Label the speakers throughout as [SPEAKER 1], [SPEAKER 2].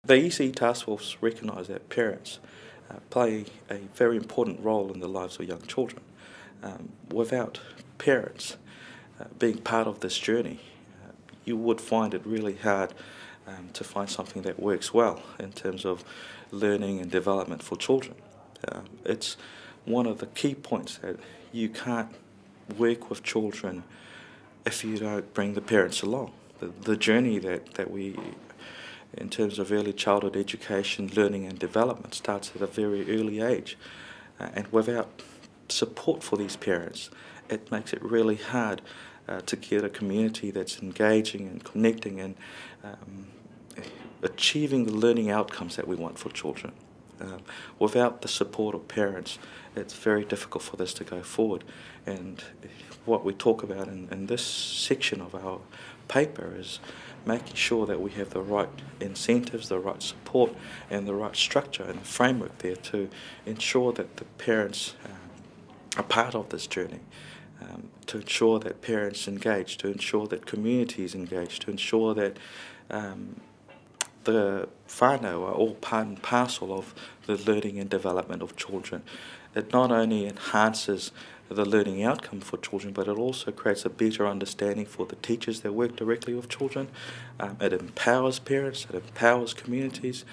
[SPEAKER 1] The ECE task force recognise that parents play a very important role in the lives of young children. Without parents being part of this journey, you would find it really hard to find something that works well in terms of learning and development for children. It's one of the key points that you can't work with children if you don't bring the parents along. The journey that we, in terms of early childhood education, learning and development, starts at a very early age. And without support for these parents, it makes it really hard to get a community that's engaging and connecting and achieving the learning outcomes that we want for children. Without the support of parents, it's very difficult for this to go forward. And what we talk about in this section of our paper is making sure that we have the right incentives, the right support and the right structure and framework there to ensure that the parents are part of this journey, to ensure that parents engage, to ensure that communities engage, to ensure that the whānau are all part and parcel of the learning and development of children. It not only enhances the learning outcome for children, but it also creates a better understanding for the teachers that work directly with children. It empowers parents, it empowers communities,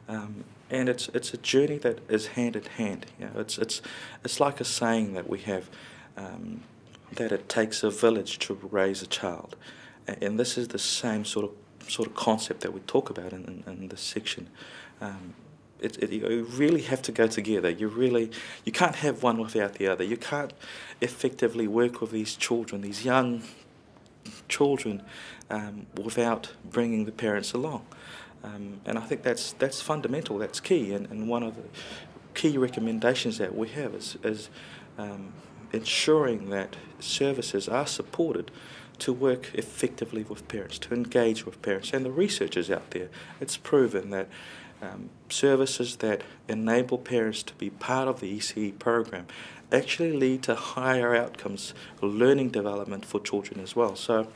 [SPEAKER 1] and it's a journey that is hand in hand. You know, it's like a saying that we have, that it takes a village to raise a child, and this is the same sort of concept that we talk about in this section. You really have to go together. You can't have one without the other. You can't effectively work with these children, these young children, without bringing the parents along. And I think that's fundamental. That's key. And one of the key recommendations that we have is ensuring that services are supported to work effectively with parents, to engage with parents. And the research is out there. It's proven that services that enable parents to be part of the ECE program actually lead to higher outcomes, learning development for children as well. So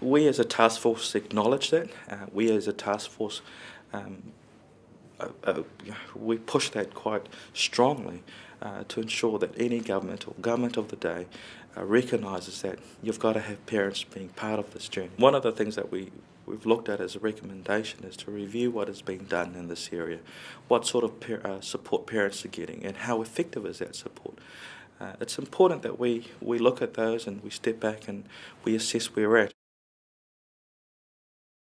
[SPEAKER 1] we as a task force acknowledge that. We as a task force we push that quite strongly to ensure that any government or government of the day recognises that you've got to have parents being part of this journey. One of the things that we've looked at as a recommendation is to review what is being done in this area, what sort of support parents are getting and how effective is that support. It's important that we look at those and we step back and we assess where we're at.